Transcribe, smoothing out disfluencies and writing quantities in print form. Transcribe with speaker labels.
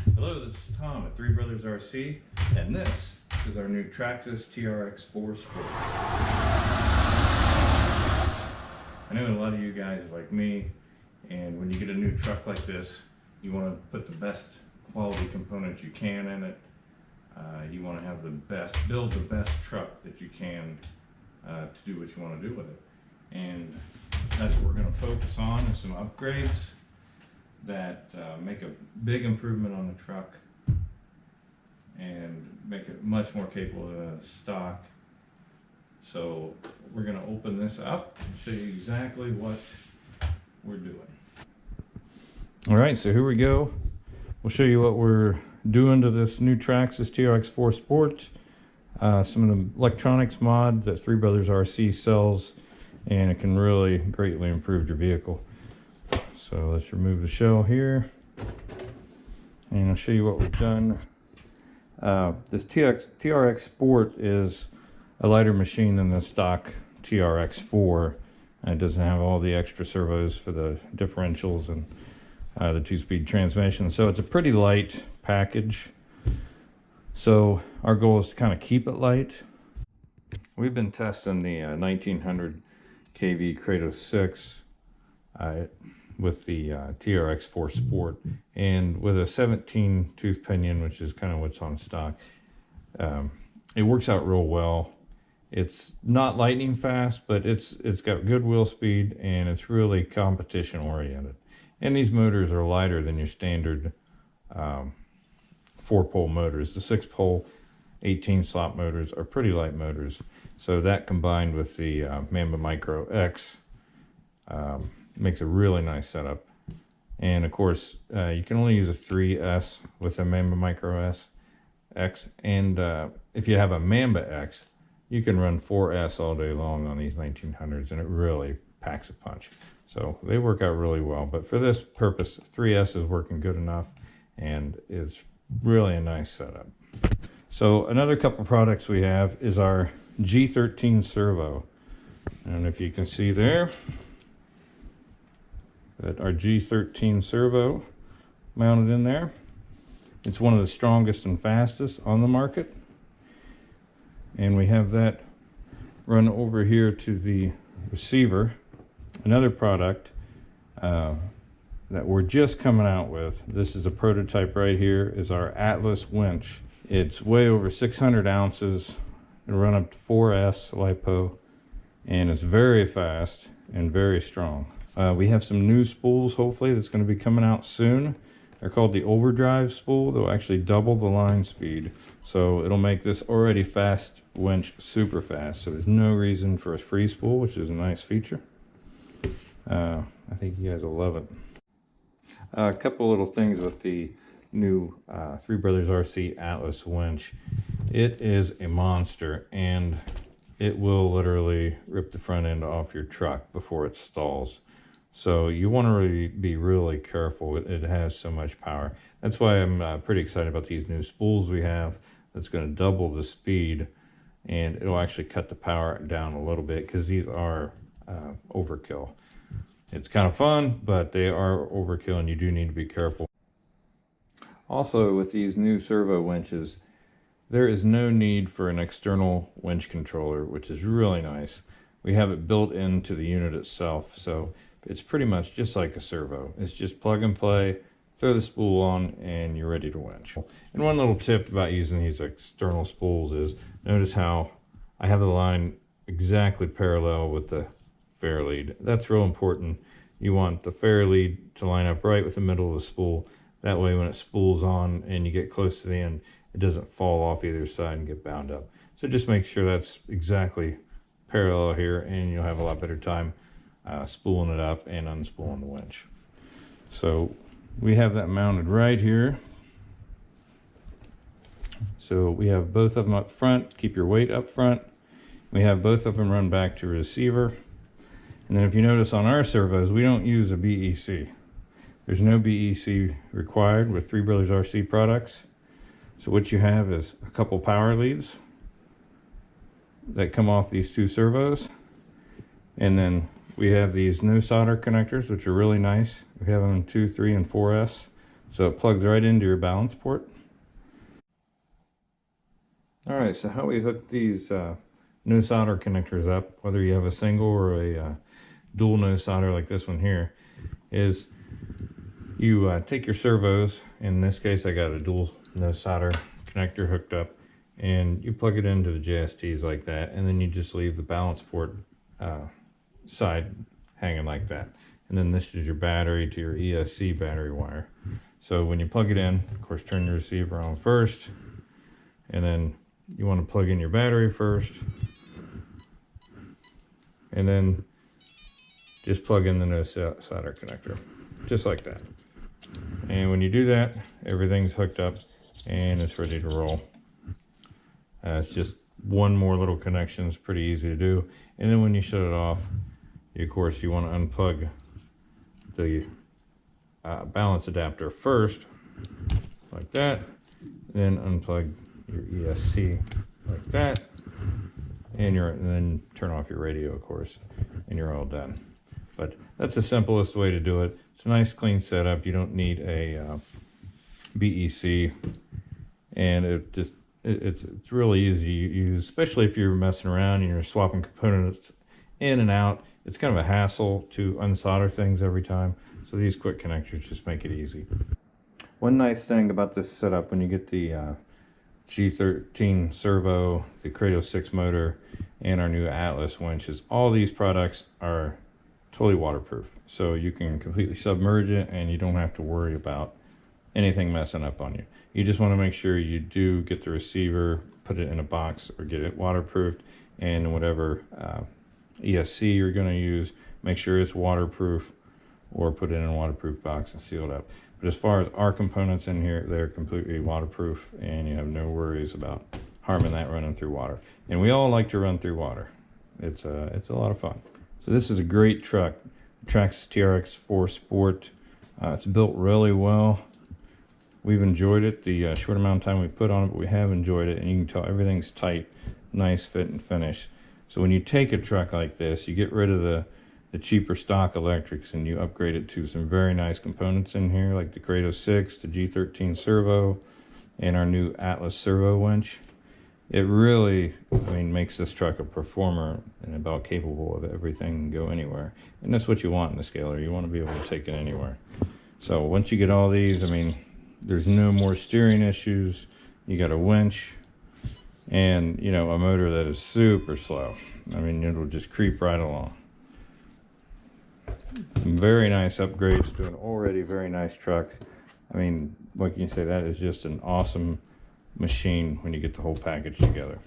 Speaker 1: Hello, this is Tom at 3BrothersRC, and this is our new Traxxas Trx 4 Sport. I know a lot of you guys are like me, and when you get a new truck like this, you want to put the best quality components you can in it. You want to have the best, build the best truck that you can to do what you want to do with it. And that's what we're going to focus on, is some upgrades that make a big improvement on the truck and make it much more capable than stock. So we're going to open this up and show you exactly what we're doing. All right, so here we go. We'll show you what we're doing to this new Traxxas Trx 4 Sport. Some of the electronics mods that 3BrothersRC sells, and it can really greatly improve your vehicle. So let's remove the shell here, and I'll show you what we've done. This TRX Sport is a lighter machine than the stock TRX 4. It doesn't have all the extra servos for the differentials and the 2-speed transmission. So it's a pretty light package. So our goal is to kind of keep it light. We've been testing the 1900 kV Kratos 6 with the TRX 4 Sport, and with a 17 tooth pinion, which is kind of what's on stock. It works out real well. It's not lightning fast, but it's got good wheel speed, and it's really competition oriented. And these motors are lighter than your standard 4-pole motors. The 6-pole 18 slot motors are pretty light motors. So that combined with the Mamba Micro X makes a really nice setup. And of course, you can only use a 3S with a Mamba Micro X. And if you have a Mamba X, you can run 4S all day long on these 1900s, and it really packs a punch. So they work out really well. But for this purpose, 3S is working good enough, and it's really a nice setup. So another couple products we have is our G13 servo. And if you can see there, that our G13 servo mounted in there. It's one of the strongest and fastest on the market. And we have that run over here to the receiver. Another product that we're just coming out with, this is a prototype right here, is our Atlas winch. It's way over 600 ounces. It'll run up to 4S LiPo, and it's very fast and very strong. We have some new spools, hopefully, that's going to be coming out soon. They're called the overdrive spool. They'll actually double the line speed. So it'll make this already fast winch super fast. So there's no reason for a free spool, which is a nice feature. I think you guys will love it. A couple little things with the new 3BrothersRC Atlas winch. It is a monster, and it will literally rip the front end off your truck before it stalls. So you want to be really careful. It has so much power. That's why I'm pretty excited about these new spools we have. That's going to double the speed, and it'll actually cut the power down a little bit, because these are overkill. It's kind of fun, but they are overkill, and you do need to be careful. Also, with these new servo winches, there is no need for an external winch controller, which is really nice. We have it built into the unit itself, so it's pretty much just like a servo. It's just plug and play, throw the spool on, and you're ready to winch. And one little tip about using these external spools is, notice how I have the line exactly parallel with the fair lead. That's real important. You want the fair lead to line up right with the middle of the spool. That way when it spools on and you get close to the end, it doesn't fall off either side and get bound up. So just make sure that's exactly parallel here, and you'll have a lot better time spooling it up and unspooling the winch. So we have that mounted right here. So we have both of them up front. Keep your weight up front. We have both of them run back to receiver. And then if you notice on our servos, we don't use a BEC. There's no BEC required with 3BrothersRC products. So what you have is a couple power leads that come off these two servos. And then we have these no solder connectors, which are really nice. We have them in 2, 3, and 4S. So it plugs right into your balance port. All right, so how we hook these no solder connectors up, whether you have a single or a dual no solder like this one here, is you take your servos. In this case, I got a dual no solder connector hooked up, and you plug it into the JSTs like that, and then you just leave the balance port side hanging like that. And then this is your battery to your ESC battery wire. So when you plug it in, of course, turn the receiver on first, and then you want to plug in your battery first, and then just plug in the no solder connector, just like that. And when you do that, everything's hooked up and it's ready to roll. It's just one more little connection. It's pretty easy to do. And then when you shut it off, of course, you want to unplug the balance adapter first, like that. Then unplug your ESC like that, and then turn off your radio, of course, and you're all done. But that's the simplest way to do it. It's a nice clean setup. You don't need a BEC, and it's really easy to use, especially if you're messing around and you're swapping components in and out. It's kind of a hassle to unsolder things every time, so these quick connectors just make it easy. One nice thing about this setup, when you get the G13 servo, the Kratos 6 motor, and our new Atlas winch, is all these products are totally waterproof. So you can completely submerge it and you don't have to worry about anything messing up on you. You just want to make sure you do get the receiver, put it in a box, or get it waterproofed, and whatever ESC you're going to use, make sure it's waterproof, or put it in a waterproof box and seal it up. But as far as our components in here, they're completely waterproof, and you have no worries about harming that running through water. And we all like to run through water. It's a lot of fun. So this is a great truck, Traxxas Trx 4 Sport. It's built really well. We've enjoyed it the short amount of time we put on it, but we have enjoyed it, and you can tell everything's tight, nice fit and finish. So when you take a truck like this, you get rid of the cheaper stock electrics and you upgrade it to some very nice components in here, like the Kratos 6, the G13 servo, and our new Atlas servo winch. It really, makes this truck a performer and about capable of everything and go anywhere. And that's what you want in the Scalar. You want to be able to take it anywhere. So once you get all these, there's no more steering issues. You got a winch and, a motor that is super slow. It'll just creep right along. Some very nice upgrades to an already very nice truck. What can you say? That is just an awesome machine when you get the whole package together.